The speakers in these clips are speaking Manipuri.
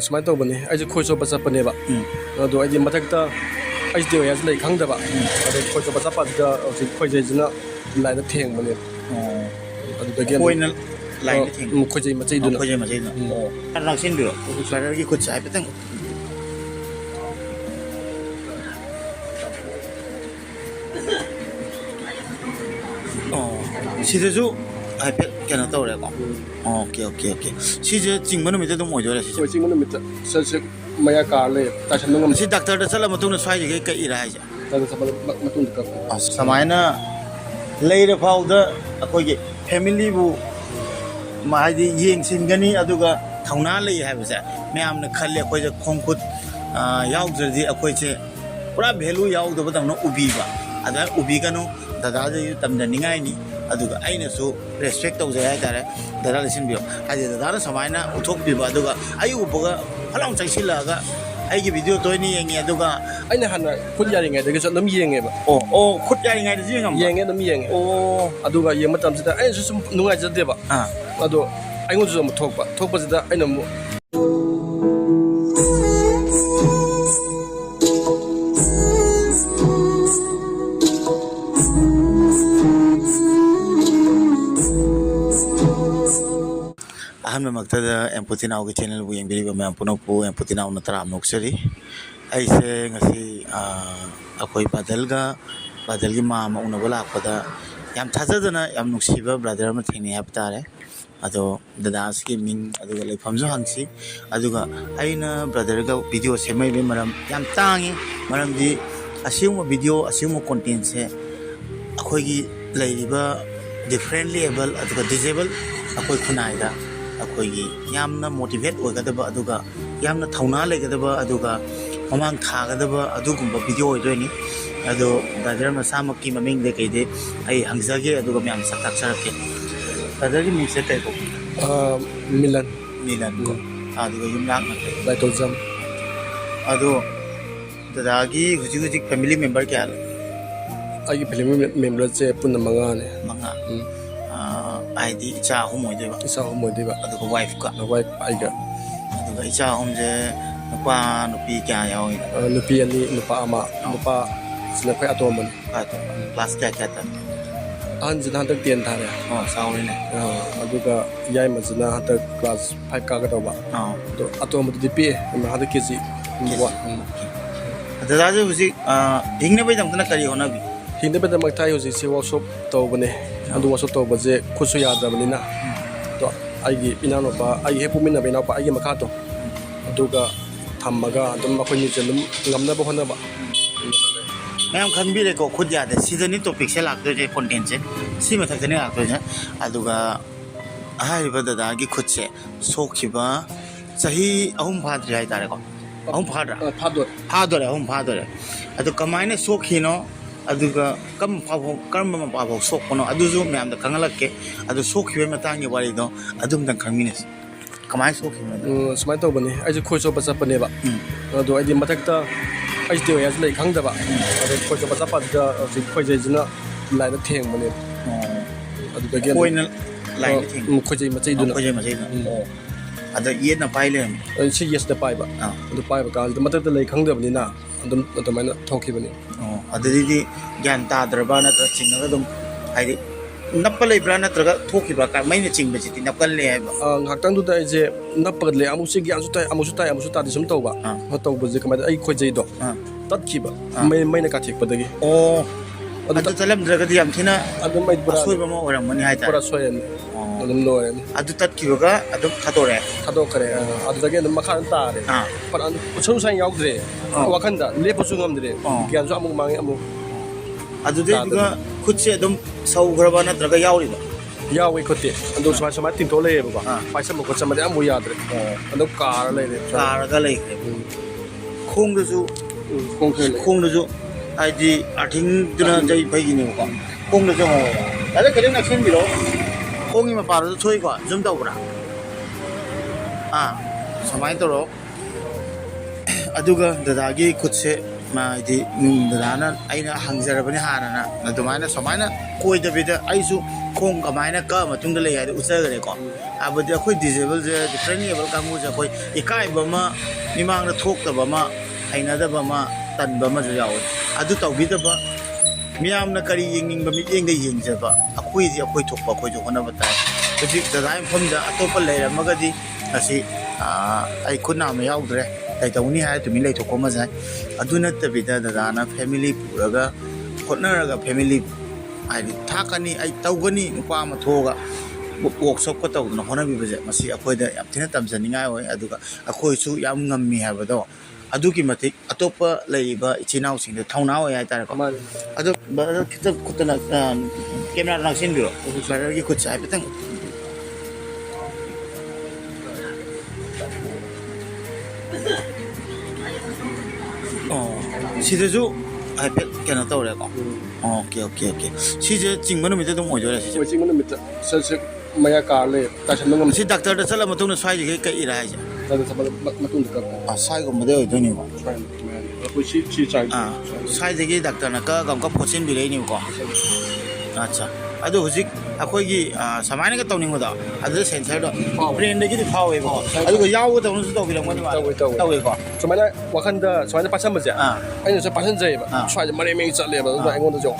ꯁꯨꯃꯥꯏꯅ ꯇꯧꯕꯅꯤ ꯑꯩꯁꯦ ꯈꯣꯏ ꯆꯣꯞꯄ ꯆꯠꯄꯅꯦꯕ ꯑꯗꯣ ꯑꯩꯗꯤ ꯃꯊꯛꯇ ꯑꯩꯁ ꯋꯥꯌꯔꯁꯨ ꯂꯩ ꯈꯪꯗꯕ ꯑꯗꯣ ꯈꯣꯏ ꯆꯣꯞꯄ ꯆꯠꯄꯁꯤꯗ ꯍꯧꯖꯤꯛ ꯈꯣꯏꯖꯩꯁꯤꯅ ꯂꯥꯏꯟꯗ ꯊꯦꯡꯕꯅꯦꯕ ꯑꯗꯨꯗꯒꯤ ꯈꯣꯏꯅ ꯂꯥꯏꯟꯗ ꯊꯦꯡꯕ ꯈꯣꯏꯖꯩ ꯃꯆꯩꯗꯨꯅ ꯈꯣꯏꯖꯩ ꯃꯆꯩꯗꯨꯅ ꯂꯥꯛꯁꯤꯟꯕꯤꯔꯣ ꯕ꯭ꯔꯗꯔꯒꯤ ꯈꯨꯠꯁꯦ ꯍꯥꯏꯐꯦꯠꯇꯪ 시제주 하이펫 그냥 떠오래고 오케이 오케이 오케이 시제 찍는 밑에도 뭐 줘야 시제 찍는 밑에 저 마야 가래 다시 한번 시 닥터한테 살라면 돈을 쏴야지 그게 일을 하지 다시 맞는 거 사마이나 레이더 파우더 아코기 패밀리부 마이디 예행신가니 아두가 타우나 레이 하면서 매암나 칼레 아코이 콩굿 야우저디 아코이체 puरा value yaudaba damna ubiba ada ubigano dada de tamda ningaini aduga aina su respect tawja ya tare dada lisin bio ade dada samaina uthok biba aduga ayu boga phalang chaisilaga aigi video toini yengi aduga aina hana khut yaringa de so nam yenge ba o khut yaringa de jingam yenge nam yenge o aduga yema tamsida ai su nungai jade ba ado aingo su mo thokpa thokpa sida aina mo अहम मकसद एम्पति नाव के channel bu yang biri ba मैं पुनः पु एम्पति नाव नतरा नोक्सरी ऐसे ngasi akoi badal gi mama una bola pada yam thajadana yam nuksiba brother ma thini hab tare ado dadas ki ming adu le famjo hangsi aduga aina brother ga video semai be maram yam tangi maram di asimu video asimu content se akoi gi leiriba different level aduga disable akoi khunai da अखोगी यामना मोटिवेट ओगदबा अदुगा यामना थौना लेगदबा अदुगा ममांग थागदबा अदुगुंबा वीडियो ओइदोनी अदो ब्रदर मसामकी ममिंग दे कइदे आई हंगजागे अदुगा म्याम सताक सरके ब्रदर की मिसे कइ को मिलन को अदुगा युमलाक न बाइटोजम अदो दादागी हुजी हुजी फैमिली मेंबर क्या आई फैमिली मेंबर से पुन मंगा ने मंगा आईडी इचा हम होइदेबा अदुगा वाइफ का आइगा अदुगा इचा हम जे नुपा नुपी क्या यावि नुपी अनि नुपा अमा नुपा सिना खै अतोमन क्लास क्या क्या था अहन जिना हतक 10 थारे साउरिने अदुगा याय मजना हतक क्लास 5 का गदोबा तो अतोमन दिपी हतक केजी दादा जे हुजी हिंगने बै दमतना करी होना भी हिंगने बै दमक थाय हुजी से वर्कशॉप तौबने अदु वर्कशॉप तौबजे खुसु यादबनिना तो आइगी इनानोपा आइ हे पुमिना बेनापा आइगी मखा तो अदुगा थम्मगा अदुम मखोनि जलुम ngamna ba hona ba ma'am खनबीरे को खुद याद है सीजन टॉपिक से लागतो जे कंटेंट से सी मथकने लागतो जे अदुगा हाइबा दादा की खुद से सोखिबा सही अहुम फाद्रि हाय तारे को अहुम फाद्रा फादोरे अहुम फादोरे अदु कमाइने सोखिनो अदुगा कम पाबो सोखनो अदुजु मैम द खंगलके अदु सोखिबे मतांगी वारिदो अदुम दं खंगमिनेस कमाइ सोखिनो सुमाइ तौबने आइजे खोइसो बचपने बा अदु आइदि मथकता आइजे याज ले खंगदबा अदु खोइसो बचपदा खोइजेजना लाइदा थेंबने अदु दगे कोइना लाइन थेंग खोइजे मचैदुना अदु येना पाइले सी यस द पाइबा अदु पाइबा काल मथकता ले खंगदबनिना अदुम अदुमाइना थोखिबने अदुदि ज्ञान ताद्रबा नत्र चिंगगा दम हाइदि नप्पा लेब्रा नत्रगा थोखिबा का मैने चिंगबसिति नप्पल ले हाइबा ngakhtang du dai je nappad le amu se gyan su tai amu su ta disum tawba ho tawba je kamai ai khoi jei do tat khiba mai na ka thik padagi o adu talam draga di am thina adu mai bura soi ba mo oram mani hai ta bura soyen adum no adu tat khiba adu khadore kare adu dage dum makhan ta re par an chu san yaw dre wakhan da le pu su ngam dre gyan su amu mangi amu adu de ga khut se dum sau graba na draga yauri ba yawi khote adu sama tin to le ba pai sam ko sama de amu ya dre adu kar le ga le khong du ju ai di athing duna jai bai gi ni ko khong du ju ho ada kare na khin bi lo khong ni ma pa ro choi ko zum dau bra samai to ro aduga dada gi khut se ꯃꯥꯗꯤ ꯗꯗꯥꯅ ꯑꯩꯅ ꯍꯪꯖꯔꯕꯅꯤ ꯍꯥꯟꯅꯅ ꯑꯗꯨꯃꯥꯏꯅ ꯁꯨꯃꯥꯏꯅ ꯀꯣꯏꯗꯕꯤꯗ ꯑꯩꯁꯨ ꯈꯣꯡ ꯀꯃꯥꯏꯅ ꯀꯛꯑ ꯃꯇꯨꯡꯗ ꯂꯩ ꯍꯥꯏꯗꯣ ꯎꯠꯆꯈ꯭ꯔꯦꯀꯣ ꯍꯥꯏꯕꯗꯤ ꯑꯩꯈꯣꯏ ꯗꯤꯖꯦꯕꯜꯁꯦ ꯗꯤꯐ꯭ꯔꯦꯟ ꯑꯦꯕꯜ ꯀꯥꯡꯕꯨꯁꯦ ꯑꯩꯈꯣꯏ ꯏꯀꯥꯏꯕ ꯑꯃ ꯃꯤꯃꯥꯡꯗ ꯊꯣꯛꯇꯕ ꯑꯃ ꯍꯩꯅꯗꯕ ꯑꯃ ꯇꯟꯕ ꯑꯃꯁꯨ ꯌꯥꯎꯋꯦ ꯑꯗꯨ ꯇꯧꯕꯤꯗꯕ ꯃꯤꯌꯥꯝꯅ ꯀꯔꯤ ꯌꯦꯡꯅꯤꯡꯕ ꯃꯤꯠꯌꯦꯡꯗ ꯌꯦꯡꯖꯕ ꯑꯩꯈꯣꯏꯗꯤ ꯑꯩꯈꯣꯏ ꯊꯣꯛꯄ ꯑꯩꯈꯣꯏꯁꯨ ꯍꯣꯠꯅꯕ ꯇꯥꯏ ꯍꯧꯖꯤꯛ ꯗꯗꯥ ꯃꯐꯝꯗ ꯑꯇꯣꯞꯄ ꯂꯩꯔꯝꯃꯒꯗꯤ ꯉꯁꯤ ꯑꯩ ꯈꯨꯠ ꯅꯥꯝꯃ ꯌꯥꯎꯗ꯭ꯔꯦ ꯀꯩꯗꯧꯅꯤ ꯍꯥꯏꯔ ꯇꯨꯃꯤꯟ ꯂꯩꯊꯣꯛꯄ ꯑꯃ ꯌꯥꯏ ꯑꯗꯨ ꯅꯠꯇꯕꯤꯗ ꯗꯗꯥꯅ ꯐꯦꯃꯤꯂꯤ ꯄꯨꯔꯒ ꯍꯣꯠꯅꯔꯒ ꯐꯦꯃꯤꯂꯤ ꯍꯥꯏꯗꯤ ꯊꯥꯛꯀꯅꯤ ꯑꯩ ꯇꯧꯒꯅꯤ ꯅꯨꯄꯥ ꯑꯃ ꯊꯣꯛꯑꯒ ꯋꯥꯔꯛꯁꯣꯞꯀ ꯇꯧꯗꯅ ꯍꯣꯠꯅꯕꯤꯕꯁꯦ ꯃꯁꯤ ꯑꯩꯈꯣꯏꯗ ꯌꯥꯝ ꯊꯤꯅ ꯇꯝꯖꯅꯤꯡꯉꯥꯏ ꯑꯣꯏ ꯑꯗꯨꯒ ꯑꯩꯈꯣꯏꯁꯨ ꯌꯥꯝ ꯉꯝꯃꯤ ꯍꯥꯏꯕꯗꯣ ꯑꯗꯨꯒꯤ ꯃꯇꯤꯛ ꯑꯇꯣꯞꯄ ꯂꯩꯔꯤꯕ ꯏꯆꯤꯜ ꯏꯅꯥꯎꯁꯤꯡꯗ ꯊꯧꯅꯥ ꯑꯣꯏ ꯍꯥꯏꯇꯥꯔꯦꯀꯣ ꯑꯗꯣ ꯕ꯭ꯔꯗꯔ ꯈꯤꯇ ꯈꯨꯠꯇꯅ ꯀꯦꯃꯦꯔꯥ ꯂꯥꯛꯁꯤꯟꯕꯤꯔꯣ ꯕ꯭ꯔꯗꯔꯒꯤ ꯈꯨꯠꯁꯦ ꯍꯥꯏꯐꯦꯠꯇꯪ ꯁꯤꯗꯁꯨ ꯍꯥꯏꯐꯦꯠ ꯀꯩꯅꯣ ꯇꯧꯔꯦꯀꯣ ꯑꯣꯀꯦ ꯑꯣꯀꯦ ꯑꯣꯀꯦ ꯁꯤꯁꯦ ꯆꯤꯡꯕ ꯅꯨꯃꯤꯠꯇ ꯑꯗꯨꯝ ꯑꯣꯏꯗꯣꯏꯔꯦ ꯁꯤꯁꯦ ꯍꯣꯏ ꯆꯤꯡꯕ ꯅꯨꯃꯤꯠꯇ ꯁꯠ ꯃꯌꯥ ꯀꯥꯔ ꯂꯩ ꯇꯥꯏꯁꯟꯕ ꯉꯝꯗꯦ ꯁꯤ ꯗꯥꯛꯇꯔꯗ ꯆꯠꯂ ꯃꯇꯨꯡꯗ ꯁ꯭ꯋꯥꯏꯗꯒꯤ ꯀꯛꯏꯔꯥ ꯍꯥꯏꯁꯦ ꯃꯇꯨꯡꯗ ꯀꯛꯄ ꯁ꯭ꯋꯥꯏꯒꯨꯝꯕꯗ ꯑꯣꯏꯗꯣꯏꯅꯦꯕ ꯑꯩꯈꯣꯏ ꯁꯤ ꯆꯥꯏ ꯁ꯭ꯋꯥꯏꯗꯒꯤ ꯗꯥꯛꯇꯔꯅ ꯀꯛꯑꯒ ꯑꯃꯨꯛꯀ ꯐꯣꯠꯆꯤꯟꯕꯤꯔꯛꯏꯅꯦꯕꯀꯣ ꯑꯠꯆꯥ ꯑꯗꯣ ꯍꯧꯖꯤꯛ ꯑꯩꯈꯣꯏꯒꯤ ꯁꯨꯃꯥꯏꯅꯒ ꯇꯧꯅꯤꯡꯕꯗꯣ ꯑꯗꯨꯗ ꯁꯦꯟꯁꯔꯗꯣ ꯕ꯭ꯔꯦꯟꯗꯒꯤꯗꯤ ꯐꯥꯎꯋꯦꯕꯀꯣ ꯑꯗꯨꯒ ꯌꯥꯎꯒꯗꯧꯅꯁꯨ ꯇꯧꯕꯤꯔꯝꯒꯅꯤ ꯇꯧꯋꯦꯀꯣ ꯁꯨꯃꯥꯏꯅ ꯋꯥꯈꯟꯗ ꯁꯨꯃꯥꯏꯅ ꯄꯥꯁꯟꯕꯁꯦ ꯑꯩꯅꯁꯨ ꯄꯥꯁꯟꯖꯩꯑꯕ ꯁ꯭ꯋꯥꯏꯗ ꯃꯔꯦꯡ ꯃꯔꯦꯡ ꯆꯠꯂꯦꯕ ꯑꯗꯨꯅ ꯑꯩꯉꯣꯟꯗꯁꯨ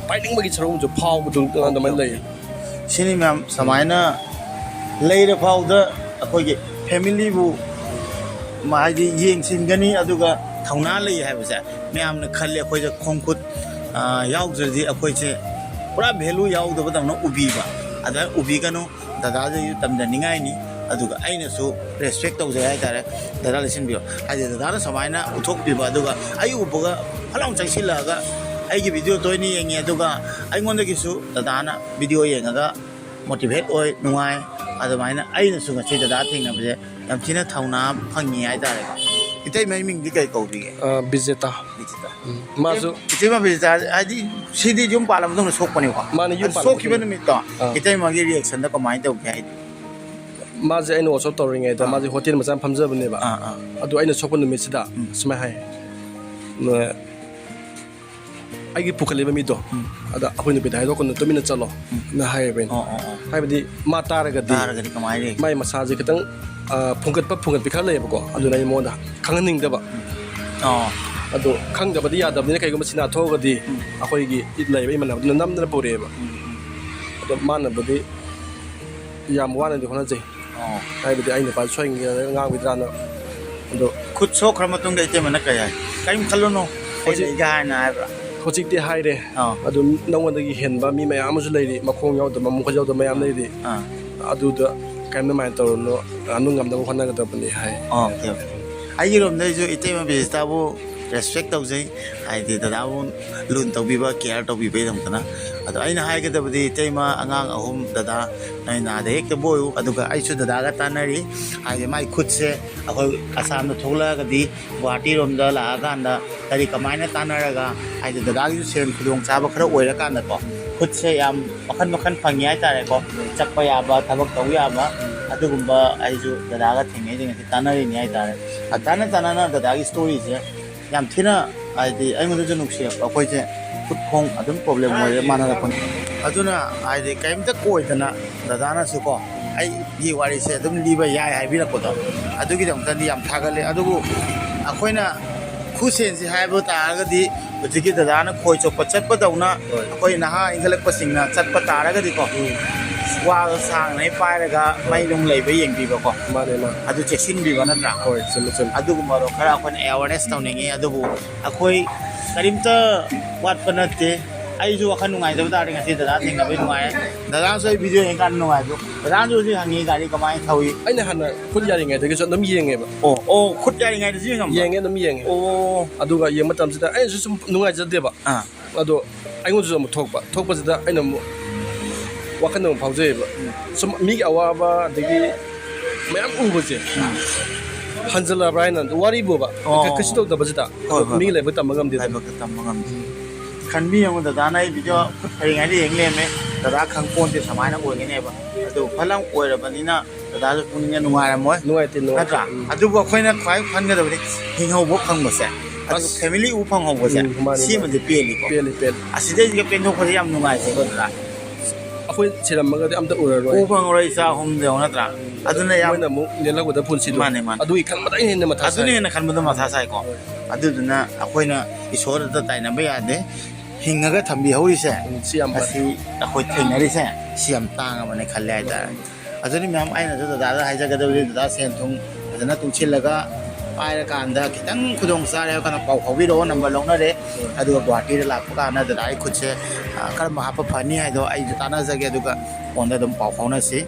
ꯄꯥꯏꯅꯤꯡꯕꯒꯤ ꯁꯔꯨꯛꯁꯨ ꯐꯥꯎꯕꯗꯨ ꯑꯗꯨꯃꯥꯏꯅ ꯂꯩ ꯁꯤꯅꯤ ꯃꯌꯥꯝ ꯁꯨꯃꯥꯏꯅ ꯂꯩꯔ ꯐꯥꯎꯗ ꯑꯩꯈꯣꯏꯒꯤ ꯐꯦꯃꯤꯂꯤꯕꯨ ꯍꯥꯏꯗꯤ ꯌꯦꯡꯁꯤꯟꯒꯅꯤ ꯑꯗꯨꯒ ꯊꯧꯅꯥ ꯂꯩ ꯍꯥꯏꯕꯁꯦ ꯃꯌꯥꯝꯅ ꯈꯜꯂꯤ ꯑꯩꯈꯣꯏꯗ ꯈꯣꯡ ꯈꯨꯠ ꯌꯥꯎꯗ꯭ꯔꯗꯤ ꯑꯩꯈꯣꯏꯁꯦ ꯄꯨꯔꯥ ꯚꯦꯂꯨ ꯌꯥꯎꯗꯕꯗꯧꯅ ꯎꯕꯤꯕ ꯑꯗꯨꯃꯥꯏꯅ ꯎꯕꯤꯒꯅꯨ ꯗꯗꯥꯗꯁꯨ ꯇꯝꯖꯅꯤꯡꯉꯥꯏꯅꯤ ꯑꯗꯨꯒ ꯑꯩꯅꯁꯨ ꯔꯦꯁꯄꯦꯛ ꯇꯧꯖꯩ ꯍꯥꯏꯇꯥꯔꯦ ꯗꯗꯥ ꯂꯩꯁꯤꯟꯕꯤꯌꯣ ꯍꯥꯏꯗꯤ ꯗꯗꯥꯅ ꯁꯨꯃꯥꯏꯅ ꯎꯠꯊꯣꯛꯄꯤꯕ ꯑꯗꯨꯒ ꯑꯩ ꯎꯕꯒ ꯐꯠꯂꯥꯎ ꯆꯪꯁꯤꯜꯂꯛꯑꯒ ꯑꯩꯒꯤ ꯚꯤꯗꯤꯑꯣ ꯇꯣꯏꯅ ꯌꯦꯡꯉꯤ ꯑꯗꯨꯒ ꯑꯩꯉꯣꯟꯗꯒꯤꯁꯨ ꯗꯗꯥꯅ ꯚꯤꯗꯤꯑꯣ ꯌꯦꯡꯉꯒ ꯃꯣꯇꯤꯚꯦꯠ ꯑꯣꯏ ꯅꯨꯡꯉꯥꯏ ꯑꯗꯨꯃꯥꯏꯅ ꯑꯩꯅꯁꯨ ꯉꯁꯤ ꯗꯗꯥ ꯊꯦꯡꯅꯕꯁꯦ ꯌꯥꯝ ꯊꯤꯅ ꯊꯧꯅꯥ ꯐꯪꯉꯤ ꯍꯥꯏꯇꯥꯔꯦꯀꯣ ꯏꯇꯩꯃꯩ ꯃꯤꯡꯗꯤ ꯀꯩ ꯀꯧꯕꯤꯒꯦ ꯕꯤꯖꯦꯇꯥ ꯃꯥꯁꯨ ꯏꯇꯩꯃ ꯕꯤꯖꯦꯇꯥ ꯍꯥꯏꯗꯤ ꯁꯤꯗꯤ ꯌꯨꯝ ꯄꯥꯜꯂ ꯃꯇꯨꯡꯗ ꯁꯣꯛꯄꯅꯦꯀꯣ ꯃꯥꯅ ꯌꯨꯝ ꯁꯣꯛꯈꯤꯕ ꯅꯨꯃꯤꯠꯇꯣ ꯏꯇꯩꯃꯒꯤ ꯔꯤꯌꯦꯛꯁꯟꯗ ꯀꯃꯥꯏꯅ ꯇꯧꯒꯦ ꯍꯥꯏꯗꯤ ꯃꯥꯁꯦ ꯑꯩꯅ ꯋꯥꯆꯞ ꯇꯧꯔꯤꯉꯩꯗ ꯃꯥꯁꯦ ꯍꯣꯇꯦꯜ ꯃꯆꯥ ꯑꯃ ꯐꯝꯖꯕꯅꯦꯕ ꯑꯗꯨ ꯑꯩꯅ ꯁꯣꯛꯄ ꯅꯨꯃꯤꯠꯁꯤꯗ ꯁꯨꯃꯥꯏꯅ ꯍꯥꯏ ꯑꯩꯒꯤ ꯄꯨꯈꯠꯂꯤꯕ ꯃꯤꯗꯣ ꯑꯗ ꯑꯩꯈꯣꯏ ꯅꯨꯄꯤꯗ ꯍꯥꯏꯗꯣꯛꯀꯅꯨ ꯇꯨꯃꯤꯟꯅ ꯆꯠꯂꯣ ꯅ ꯍꯥꯏꯌꯦꯕ ꯑꯩꯅ ꯍꯥꯏꯕꯗꯤ ꯃꯥ ꯇꯥꯔꯒꯗꯤ ꯀꯃꯥꯏꯅ ꯃꯥꯏ ꯃꯁꯥꯁꯦ ꯈꯤꯇꯪ ꯐꯨꯡꯒꯠꯄꯤ ꯈꯔ ꯂꯩꯌꯦꯕꯀꯣ ꯑꯗꯨꯅ ꯑꯩ ꯃꯉꯣꯟꯗ ꯈꯪꯍꯟꯅꯤꯡꯗꯕ ꯑꯗꯣ ꯈꯪꯗꯕꯗꯤ ꯌꯥꯗꯕꯅꯤ나 ꯀꯩꯒꯨꯝꯕ ꯁꯤꯅꯥ ꯊꯣꯛꯑꯒꯗꯤ ꯑꯩꯈꯣꯏꯒꯤ ꯂꯩꯕ ꯏꯃꯥꯟꯅꯕꯗꯨꯅ ꯅꯝꯗꯅ ꯄꯨꯔꯛꯑꯦꯕ ꯑꯗꯣ ꯃꯥꯅꯕꯨꯗꯤ ꯌꯥꯝ ꯋꯥꯅꯗꯤ ꯍꯣꯠꯅꯖꯩ ꯍꯥꯏꯕꯗꯤ ꯑꯩ ꯅꯨꯄꯥ ꯁꯣꯏꯒꯦꯔ ꯉꯥꯡꯕꯤꯗ꯭ꯔꯥꯅ ꯑꯗꯣ ꯈꯨꯠ ꯁꯣꯛꯈ꯭ꯔ ꯃꯇꯨꯡꯗ ꯏꯇꯩꯃꯅ ꯀꯩ ꯍꯥꯏ ꯀꯔꯤꯝ ꯈꯜꯂꯨꯅꯨ ꯍꯧꯖꯤꯛ ꯍꯥꯏꯅ ꯍꯥꯏꯕ꯭ꯔꯥ ꯍꯧꯖꯤꯛꯇꯤ ꯍꯥꯏꯔꯦ ꯑꯗꯨ ꯅꯉꯣꯟꯗꯒꯤ ꯍꯦꯟꯕ ꯃꯤ ꯃꯌꯥꯝ ꯑꯃꯁꯨ ꯂꯩꯔꯤ ꯃꯈꯣꯡ ꯌꯥꯎꯗꯕ ꯃꯈꯨꯠ ꯌꯥꯎꯗꯕ ꯃꯌꯥꯝ ꯂꯩꯔꯤ ꯑꯗꯨꯗ ꯀꯔꯤꯝꯇꯃꯥꯏꯅ ꯇꯧꯔꯨꯅꯣ ꯑꯗꯨ ꯉꯝꯅꯕ ꯍꯣꯠꯅꯒꯗꯕꯅꯤ ꯍꯥꯏ ꯑꯣꯀꯦ ꯑꯣꯀꯦ ꯑꯩꯒꯤꯔꯣꯝꯗꯩꯁꯨ ꯏꯇꯩꯃ ꯕꯤꯖꯤꯇꯥꯕꯨ ꯔꯦꯁꯄꯦꯛ ꯇꯧꯖꯩ ꯍꯥꯏꯗꯤ ꯗꯗꯥꯕꯨ ꯂꯨꯟ ꯇꯧꯕꯤꯕ ꯀꯦꯌꯔ ꯇꯧꯕꯤꯕꯒꯤꯗꯃꯛꯇꯅ ꯑꯗꯣ ꯑꯩꯅ ꯍꯥꯏꯒꯗꯕꯗꯤ ꯏꯇꯩꯃ ꯑꯉꯥꯡ ꯑꯍꯨꯝ ꯗꯗꯥ ꯅꯣꯏ ꯅꯥꯗ ꯍꯦꯛꯇꯕꯨ ꯑꯣꯏꯌꯨ ꯑꯗꯨꯒ ꯑꯩꯁꯨ ꯗꯗꯥꯒ ꯇꯥꯟꯅꯔꯤ ꯍꯥꯏꯗꯤ ꯃꯥꯏ ꯈꯨꯠꯁꯦ ꯑꯩꯈꯣꯏ ꯑꯁꯥꯝꯗ ꯊꯣꯛꯂꯛꯑꯒꯗꯤ ꯒꯨꯍꯥꯇꯤꯔꯣꯝꯗ ꯂꯥꯛꯑꯀꯥꯟꯗ ꯀꯔꯤ ꯀꯃꯥꯏꯅ ꯇꯥꯟꯅꯔꯒ ꯍꯥꯏꯗꯤ ꯗꯗꯥꯒꯤꯁꯨ ꯁꯦꯟ ꯈꯨꯗꯣꯡꯆꯥꯕ ꯈꯔ ꯑꯣꯏꯔꯀꯥꯟꯗꯀꯣ ꯈꯨꯠꯁꯦ ꯌꯥꯝ ꯃꯈꯟ ꯃꯈꯟ ꯐꯪꯉꯤ ꯍꯥꯏꯇꯥꯔꯦꯀꯣ ꯆꯠꯄ ꯌꯥꯕ ꯊꯕꯛ ꯇꯧꯕ ꯌꯥꯕ ꯑꯗꯨꯒꯨꯝꯕ ꯑꯩꯁꯨ ꯗꯗꯥꯒ ꯊꯦꯡꯅꯩꯁꯦ ꯉꯁꯤ ꯇꯥꯟꯅꯔꯤꯅꯤ ꯍꯥꯏꯇꯥꯔꯦ ꯇꯥꯟꯅ ꯗꯗꯥꯒꯤ ꯁ꯭ꯇꯣꯔꯤꯁꯦ ꯌꯥꯝ ꯊꯤꯅ ꯍꯥꯏꯗꯤ ꯑꯩꯉꯣꯟꯗꯁꯨ ꯅꯨꯡꯁꯤꯔꯛꯄ ꯑꯩꯈꯣꯏꯁꯦ ꯈꯨꯠ ꯈꯣꯡ ꯑꯗꯨꯝ ꯄ꯭ꯔꯣꯕ꯭ꯂꯦꯝ ꯑꯣꯏꯔꯦ ꯃꯥꯟꯅꯔꯛꯄꯅꯤ ꯑꯗꯨꯅ ꯍꯥꯏꯗꯤ ꯀꯔꯤꯝꯇ ꯀꯣꯏꯗꯅ ꯗꯗꯥꯅꯁꯨ ꯀꯣ ꯑꯩꯒꯤ ꯋꯥꯔꯤꯁꯦ ꯑꯗꯨꯝ ꯂꯤꯕ ꯌꯥꯏ ꯍꯥꯏꯕꯤꯔꯛꯄꯗꯣ ꯑꯗꯨꯒꯤꯗꯃꯛꯇꯗꯤ ꯌꯥꯝ ꯊꯥꯒꯠꯂꯦ ꯑꯗꯨꯕꯨ ꯑꯩꯈꯣꯏꯅ ꯈꯨꯁꯦꯟꯁꯤ ꯍꯥꯏꯕ ꯇꯥꯔꯒꯗꯤ ꯍꯧꯖꯤꯛꯀꯤ ꯗꯗꯥꯅ ꯈꯣꯏ ꯆꯣꯞꯄ ꯆꯠꯄꯗꯧꯅ ꯑꯩꯈꯣꯏ ꯅꯍꯥ ꯏꯟꯈꯠꯂꯛꯄꯁꯤꯡꯅ ꯆꯠꯄ ꯇꯥꯔꯒꯗꯤꯀꯣ ꯋꯥꯒ ꯁꯥꯡꯅ ꯄꯥꯏꯔꯒ ꯃꯩ ꯅꯨꯡ ꯂꯩꯕ ꯌꯦꯡꯕꯤꯕꯀꯣ ꯑꯗꯨ ꯆꯦꯛꯁꯤꯟꯕꯤꯕ ꯅꯠꯇ꯭ꯔꯥ ꯍꯣꯏ ꯆꯨꯝꯃꯦ ꯆꯨꯝꯃꯦ ꯑꯗꯨꯒꯨꯝꯕꯗꯣ ꯈꯔ ꯑꯩꯈꯣꯏꯅ ꯑꯦꯋꯥꯔꯅꯦꯁ ꯇꯧꯅꯤꯡꯉꯤ ꯑꯗꯨꯕꯨ ꯑꯩꯈꯣꯏ ꯀꯔꯤꯝꯇ ꯋꯥꯠꯄ ꯅꯠꯇꯦ ꯑꯩꯁꯨ ꯋꯥꯈꯜ ꯅꯨꯡꯉꯥꯏꯇꯕ ꯇꯥꯔꯗꯤ ꯉꯁꯤ ꯗꯗꯥ ꯊꯦꯡꯅꯕꯩ ꯅꯨꯡꯉꯥꯏꯔꯦ ꯗꯗꯥꯁꯨ ꯑꯩ ꯚꯤꯗꯤꯑꯣ ꯌꯦꯡꯀꯥꯟꯗ ꯅꯨꯡꯉꯥꯏꯕ꯭ꯔꯣ ꯗꯗꯥꯁꯨ ꯍꯧꯖꯤꯛ ꯍꯪꯉꯤ ꯒꯥꯔꯤ ꯀꯃꯥꯏꯅ ꯊꯧꯏ ꯑꯩꯅ ꯍꯥꯟꯅ ꯈꯨꯠ ꯌꯥꯔꯤꯉꯩꯗꯒꯤꯁꯨ ꯑꯗꯨꯝ ꯌꯦꯡꯉꯦꯕ ꯑꯣ ꯈꯨꯠ ꯌꯥꯔꯤꯉꯩꯗꯁꯨ ꯌꯦꯡꯉꯦ ꯑꯗꯨꯝ ꯌꯦꯡꯉꯦ ꯑꯣ ꯑꯗꯨꯒ ꯌꯦꯡꯕ ꯃꯇꯝꯁꯤꯗ ꯑꯩꯅꯁꯨ ꯁꯨꯝ ꯅꯨꯡꯉꯥꯏꯖꯗꯦꯕ ꯑꯗꯣ ꯑꯩꯉꯣꯟꯗꯁꯨ ꯑꯃꯨꯛ ꯊꯣꯛꯄꯁꯤꯗ ꯑꯩꯅ ꯑꯃꯨꯛ ꯋꯥꯈꯜ ꯑꯃꯨꯛ ꯐꯥꯎꯖꯩꯑꯕ ꯁꯨꯝ ꯃꯤꯒꯤ ꯑꯋꯥꯕ ꯑꯗꯒꯤ ꯃꯌꯥꯝ ꯎꯕꯁꯦ ꯍꯟꯖꯤꯜꯂꯕ꯭ꯔꯥ ꯍꯥꯏꯅ ꯋꯥꯔꯤꯕꯨꯕ ꯀꯩꯁꯨ ꯇꯧꯗꯕꯁꯤꯗ ꯃꯤꯒꯤ ꯂꯥꯏꯕꯛ ꯇꯝꯕ ꯉꯝꯗꯦ ꯂꯥꯏꯕꯛꯇ ꯇꯝꯕ ꯉꯝꯗꯦ ꯈꯟꯕꯤ ꯌꯦꯡꯉꯨ ꯗꯗꯥꯅ ꯑꯩ ꯚꯤꯗꯤꯑꯣ ꯈꯨꯠ ꯐꯔꯤꯉꯩꯗ ꯌꯦꯡ ꯂꯩꯔꯝꯃꯦ ꯗꯗꯥ ꯈꯪꯄꯣꯟꯁꯦ ꯁꯨꯃꯥꯏꯅ ꯑꯣꯏꯒꯅꯦꯕ ꯑꯗꯨ ꯐꯂꯝ ꯑꯣꯏꯔꯕꯅꯤꯅ ꯗꯗꯥꯁꯨ ꯄꯨꯛꯅꯤꯡ ꯅꯨꯡꯉꯥꯏꯔꯝꯃꯣꯏ ꯅꯨꯡꯉꯥꯏꯇꯦ ꯅꯠꯇ꯭ꯔꯥ ꯑꯗꯨꯕꯨ ꯑꯩꯈꯣꯏꯅ ꯈ꯭ꯋꯥꯏ ꯈꯟꯒꯗꯕꯗꯤ ꯍꯤꯡꯍꯧꯕ ꯐꯪꯕꯁꯦ ꯑꯗꯨꯒ ꯐꯦꯃꯤꯂꯤ ꯎ ꯐꯪꯍꯧꯕꯁꯦ ꯁꯤꯃꯗꯤ ꯄꯦꯜꯂꯤꯀꯣ ꯄꯦꯜꯂꯤ ꯄꯦꯜꯂꯤ ꯑꯁꯤꯗꯩꯁꯤꯒ ꯄꯦꯟꯊꯣꯛꯄꯁꯦ ꯌꯥꯝ ꯅꯨꯡꯉꯥꯏꯖꯩꯀꯣ ꯗꯗꯥ ꯑꯩꯈꯣꯏ ꯊꯤꯔꯝꯃꯒꯗꯤ ꯑꯝꯇ ꯎꯔꯔꯣꯏ ꯎ ꯐꯪꯉꯔꯣꯏ ꯏꯆꯥ ꯑꯍꯨꯝꯗꯣ ꯅꯠꯇ꯭ꯔꯥ ꯑꯗꯨꯅ ꯌꯥꯝ ꯃꯣꯏꯅ ꯑꯃꯨꯛ ꯂꯦꯜꯂꯛꯄꯗ ꯄꯨꯟꯁꯤꯗꯣ ꯃꯥꯅꯦ ꯃꯥꯅꯦ ꯑꯗꯨꯒꯤ ꯈꯟꯕꯗ ꯑꯩꯅ ꯍꯦꯟꯅ ꯃꯊꯥ ꯑꯗꯨꯅ ꯁꯥꯏ ꯍꯦꯟꯅ ꯈꯟꯕꯗ ꯃꯊꯥ ꯁꯥꯏꯀꯣ ꯑꯗꯨꯗꯨꯅ ꯑꯩꯈꯣꯏꯅ ꯏꯁꯣꯔꯗ ꯇꯥꯏꯅꯕ ꯌꯥꯗꯦ ꯍꯤꯡꯉꯒ ꯊꯝꯕꯤꯍꯧꯔꯤꯁꯦ ꯁꯤ ꯌꯥꯝ ꯐꯔꯦ ꯑꯁꯤ ꯑꯩꯈꯣꯏ ꯊꯦꯡꯅꯔꯤꯁꯦ ꯁꯤ ꯌꯥꯝ ꯇꯥꯡꯉꯕꯅꯦ ꯈꯜꯂꯦ ꯍꯥꯏꯇꯥꯔꯦ ꯑꯗꯨꯅꯤ ꯃꯌꯥꯝ ꯑꯩꯅꯁꯨ ꯗꯗꯥꯗ ꯍꯥꯏꯖꯒꯗꯕꯗꯤ ꯗꯗꯥ ꯁꯦꯟ ꯊꯨꯝ ꯐꯖꯅ ꯇꯨꯡꯁꯤꯜꯂꯒ ꯄꯥꯏꯔꯀꯥꯟꯗ ꯈꯤꯇꯪ ꯈꯨꯗꯣꯡ ꯆꯥꯔꯦ ꯍꯥꯏꯕ ꯀꯥꯟꯗ ꯄꯥꯎ ꯐꯥꯎꯕꯤꯔꯛꯑꯣ ꯅꯝꯕꯔ ꯂꯧꯅꯔꯦ ꯑꯗꯨꯒ ꯒꯨꯍꯥꯇꯤꯗ ꯂꯥꯛꯄ ꯀꯥꯟꯗ ꯗꯗꯥ ꯑꯩ ꯈꯨꯠꯁꯦ ꯀꯔꯝꯕ ꯍꯥꯞꯄ ꯐꯅꯤ ꯍꯥꯏꯗꯣ ꯑꯩꯁꯨ ꯇꯥꯟꯅꯖꯒꯦ ꯑꯗꯨꯒ ꯐꯣꯟꯗ ꯑꯗꯨꯝ ꯄꯥꯎ ꯐꯥꯎꯅꯁꯤ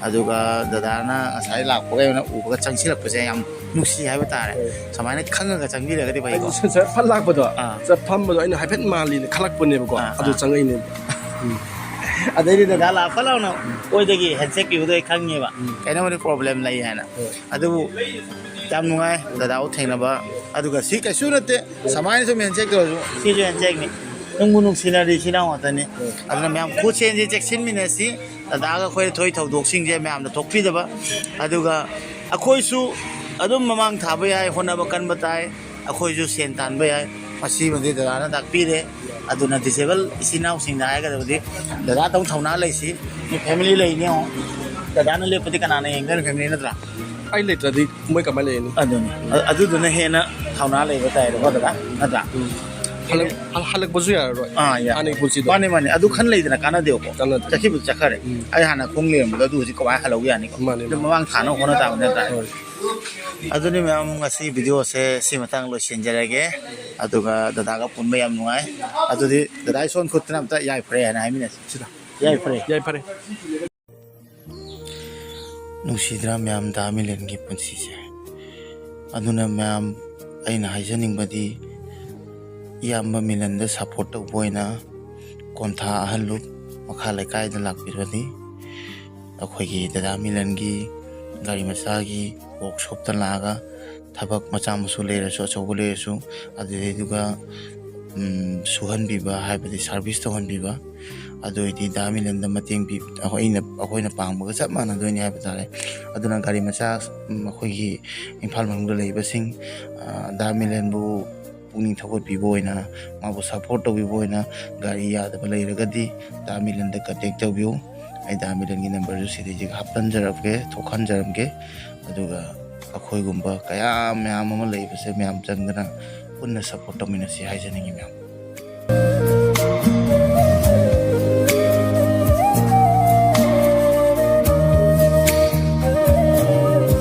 ꯑꯗꯨꯒ ꯗꯗꯥꯅ ꯉꯁꯥꯏ ꯂꯥꯛꯄꯒ ꯑꯩꯅ ꯎꯕꯒ ꯆꯪꯁꯤꯜꯂꯛꯄꯁꯦ ꯌꯥꯝ ꯅꯨꯡꯁꯤ ꯍꯥꯏꯕ ꯇꯥꯔꯦ ꯁꯨꯃꯥꯏꯅ ꯈꯪꯉꯒ ꯆꯪꯕꯤꯔꯒꯗꯤ ꯐꯩꯀꯣ ꯐꯠ ꯂꯥꯛꯄꯗꯣ ꯐꯝꯕꯗꯣ ꯑꯩꯅ ꯍꯥꯏꯐꯦꯠ ꯃꯥꯜꯂꯤꯅ ꯈꯜꯂꯛꯄꯅꯦꯕꯀꯣ ꯑꯗꯨ ꯆꯪꯉꯛꯏꯅꯦꯕ ꯑꯗꯩꯗꯤ ꯗꯗꯥ ꯂꯥꯛꯄ ꯂꯥꯎꯅ ꯑꯣꯏꯗꯒꯤ ꯍꯦꯟꯁꯦꯛ ꯄꯤꯕꯗꯣ ꯑꯩ ꯈꯪꯉꯦꯕ ꯀꯩꯅꯣꯕꯨꯗꯤ ꯄ꯭ꯔꯣꯕ꯭ꯂꯦꯝ ꯂꯩ ꯍꯥꯏꯅ ꯑꯗꯨꯕꯨ ꯌꯥꯝ ꯅꯨꯡꯉꯥꯏ ꯗꯗꯥꯕꯨ ꯊꯦꯡꯅꯕ ꯑꯗꯨꯒ ꯁꯤ ꯀꯩꯁꯨ ꯅꯠꯇꯦ ꯁꯨꯃꯥꯏꯅ ꯁꯨꯝ ꯍꯦꯟꯁꯦꯛ ꯇꯧꯔꯁꯨ ꯁꯤꯁꯨ ꯍꯦꯟꯁꯦꯛꯅꯤ ꯅꯨꯡꯕꯨ ꯅꯨꯡꯁꯤꯅꯔꯤ ꯁꯤꯅ ꯉꯥꯛꯇꯅꯤ ꯑꯗꯨꯅ ꯃꯌꯥꯝ ꯈꯨꯠꯁꯦꯟꯁꯦ ꯆꯦꯛꯁꯤꯟꯃꯤꯟꯅꯁꯤ ꯗꯗꯥꯒ ꯑꯩꯈꯣꯏ ꯊꯣꯏ ꯊꯧꯗꯣꯛꯁꯤꯡꯁꯦ ꯃꯌꯥꯝꯗ ꯊꯣꯛꯄꯤꯗꯕ ꯑꯗꯨꯒ ꯑꯩꯈꯣꯏꯁꯨ ꯑꯗꯨꯝ ꯃꯃꯥꯡ ꯊꯥꯕ ꯌꯥꯏ ꯍꯣꯠꯅꯕ ꯀꯟꯕ ꯇꯥꯏ ꯑꯩꯈꯣꯏꯁꯨ ꯁꯦꯟ ꯇꯥꯟꯕ ꯌꯥꯏ ꯃꯁꯤꯃꯗꯤ ꯗꯗꯥꯅ ꯇꯥꯛꯄꯤꯔꯦ ꯑꯗꯨꯅ ꯗꯤꯁꯦꯕꯜ ꯏꯆꯤꯟ ꯏꯅꯥꯎꯁꯤꯡꯗ ꯍꯥꯏꯒꯗꯕꯗꯤ ꯗꯗꯥꯇꯧ ꯊꯧꯅꯥ ꯂꯩꯁꯤ ꯃꯤ ꯐꯦꯃꯤꯂꯤ ꯂꯩꯅꯤ ꯌꯦꯡꯉꯣ ꯗꯗꯥꯅ ꯂꯦꯞꯄꯗꯤ ꯀꯅꯥꯅ ꯌꯦꯡꯗꯣꯏꯅꯣ ꯐꯦꯃꯤꯂꯤ ꯅꯠꯇ꯭रा ꯑꯩ ꯂꯩꯇ꯭ꯔꯗꯤ ꯃꯣꯏ ꯀꯃꯥꯏꯅ ꯂꯩꯅꯤ ꯑꯗꯨꯅꯤ ꯑꯗꯨꯗꯨꯅ ꯍꯦꯟꯅ ꯊꯧꯅꯥ ꯂꯩꯕ ꯇꯥꯏꯔꯣꯀꯣ ꯗꯗꯥ ꯅꯠꯇ꯭ꯔꯥ ꯍꯜꯂꯛꯄꯁꯨ ꯌꯥꯔꯔꯣꯏ ꯌꯥꯏ ꯍꯥꯟꯅꯒꯤ ꯄꯨꯟꯁꯤꯗꯣ ꯃꯥꯅꯦ ꯃꯥꯅꯦ ꯑꯗꯨ ꯈꯟ ꯂꯩꯗꯅ ꯀꯥꯟꯅꯗꯦꯕꯀꯣ ꯀꯥꯟꯅꯗꯦ. ꯆꯠꯈꯤꯕꯗꯤ ꯆꯠꯈꯔꯦ ꯑꯩ ꯍꯥꯟꯅ ꯈꯣꯡ ꯂꯩꯔꯝꯕꯗꯣ ꯑꯗꯨ ꯍꯧꯖꯤꯛ ꯀꯃꯥꯏꯅ ꯍꯜꯍꯧ ꯌꯥꯅꯤꯀꯣ ꯃꯥꯅꯦ, ꯑꯗꯨ ꯃꯥꯅꯦ. ꯃꯃꯥꯡ ꯊꯥꯅ ꯍꯣꯠꯅ ꯇꯥꯕ ꯅꯠꯇ꯭ꯔꯥ ꯍꯣꯏ. ꯑꯗꯨꯅꯤ ꯃꯌꯥꯝ ꯉꯁꯤ ꯚꯤꯗꯤꯑꯣꯁꯦ ꯁꯤ ꯃꯇꯥꯡ ꯂꯣꯏꯁꯤꯟꯖꯔꯒꯦ ꯑꯗꯨꯒ ꯗꯗꯥꯒ ꯄꯨꯟꯕ ꯌꯥꯝ ꯅꯨꯡꯉꯥꯏ ꯑꯗꯨꯗꯤ ꯗꯗꯥ ꯏꯁꯣꯟ ꯈꯨꯠꯇꯅ ꯑꯝꯇ ꯌꯥꯏꯐꯔꯦ ꯍꯥꯏꯅ ꯍꯥꯏꯃꯤꯟꯅꯁꯤ ꯁꯤꯗ ꯌꯥꯏꯐꯔꯦ ꯌꯥꯏꯐꯔꯦ ꯅꯨꯡꯁꯤꯗ꯭ꯔꯥ ꯃꯌꯥꯝ ꯗꯥ ꯃꯤꯂꯟꯒꯤ ꯄꯨꯟꯁꯤꯁꯦ ꯑꯗꯨꯅ ꯃꯌꯥꯝ ꯑꯩꯅ ꯍꯥꯏꯖꯅꯤꯡꯕꯗꯤ ꯏꯌꯥꯝꯕ ꯃꯤꯂꯟꯗ ꯁꯞꯄꯣꯔꯠ ꯇꯧꯕ ꯑꯣꯏꯅ ꯀꯣꯟꯊꯥ ꯑꯍꯜꯂꯨꯞ ꯃꯈꯥ ꯂꯩꯀꯥꯏꯗ ꯂꯥꯛꯄꯤꯔꯗꯤ ꯑꯩꯈꯣꯏꯒꯤ ꯗꯗꯥ ꯃꯤꯂꯟꯒꯤ ꯒꯥꯔꯤ ꯃꯆꯥꯒꯤ ꯋꯥꯔꯛꯁꯣꯞꯇ ꯂꯥꯛꯑꯒ ꯊꯕꯛ ꯃꯆꯥ ꯃꯁꯨ ꯂꯩꯔꯁꯨ ꯑꯆꯧꯕ ꯂꯩꯔꯁꯨ ꯑꯗꯨꯗꯩꯗꯨꯒ ꯁꯨꯍꯟꯕꯤꯕ ꯍꯥꯏꯕꯗꯤ ꯁꯥꯔꯚꯤꯁ ꯇꯧꯍꯟꯕꯤꯕ ꯑꯗꯨ ꯑꯣꯏꯗꯤ ꯗꯥ ꯃꯤꯂꯟꯗ ꯃꯇꯦꯡ ꯑꯩꯈꯣꯏꯅ ꯄꯥꯡꯕꯒ ꯆꯞ ꯃꯥꯟꯅꯗꯣꯏꯅꯤ ꯍꯥꯏꯕ ꯇꯥꯔꯦ ꯑꯗꯨꯅ ꯒꯥꯔꯤ ꯃꯆꯥ ꯑꯩꯈꯣꯏꯒꯤ ꯏꯝꯐꯥꯜ ꯃꯅꯨꯡꯗ ꯂꯩꯕꯁꯤꯡ ꯗꯥ ꯃꯤꯂꯟꯕꯨ ꯄꯨꯛꯅꯤꯡ ꯊꯧꯒꯠꯄꯤꯕ ꯑꯣꯏꯅ ꯃꯥꯕꯨ ꯁꯞꯄꯣꯔꯠ ꯇꯧꯕꯤꯕ ꯑꯣꯏꯅ ꯒꯥꯔꯤ ꯌꯥꯗꯕ ꯂꯩꯔꯒꯗꯤ ꯗꯥ ꯃꯤꯂꯟꯗ ꯀꯟꯇꯦꯛ ꯇꯧꯕꯤꯌꯨ ꯑꯩ ꯗꯥ ꯃꯤꯂꯟꯒꯤ ꯅꯝꯕꯔꯁꯨ ꯁꯤꯗꯩꯁꯤꯒ ꯍꯥꯞꯆꯤꯟꯖꯔꯛꯀꯦ ꯊꯣꯛꯍꯟꯖꯔꯝꯒꯦ ꯑꯗꯨꯒ ꯑꯩꯈꯣꯏꯒꯨꯝꯕ ꯀꯌꯥ ꯃꯌꯥꯝ ꯑꯃ ꯂꯩꯕꯁꯦ ꯃꯌꯥꯝ ꯆꯪꯗꯅ ꯄꯨꯟꯅ ꯁꯞꯄꯣꯔꯠ ꯇꯧꯃꯤꯟꯅꯁꯤ ꯍꯥꯏꯖꯅꯤꯡꯉꯤ ꯃꯌꯥꯝ